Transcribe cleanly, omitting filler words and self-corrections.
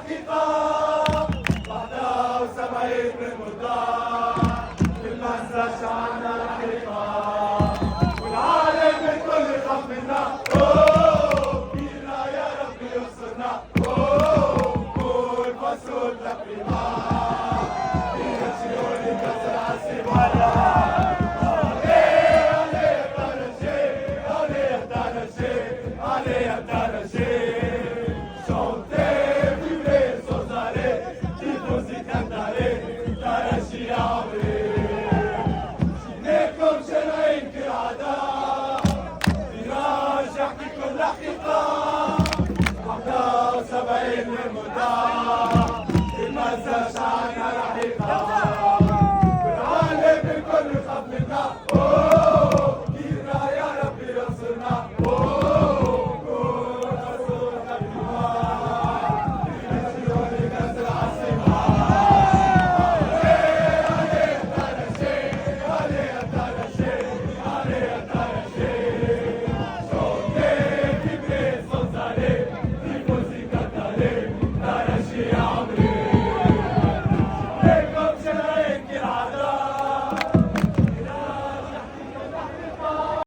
الحقيقة 71 من مدة المهزة شعلنا الحقيقة والعالم الكل يخاف منا فينا يا ربي ينصرنا قول مسعود لقيمة فينا شيول يكسر عالسيبة الحقيقة 71 من مدة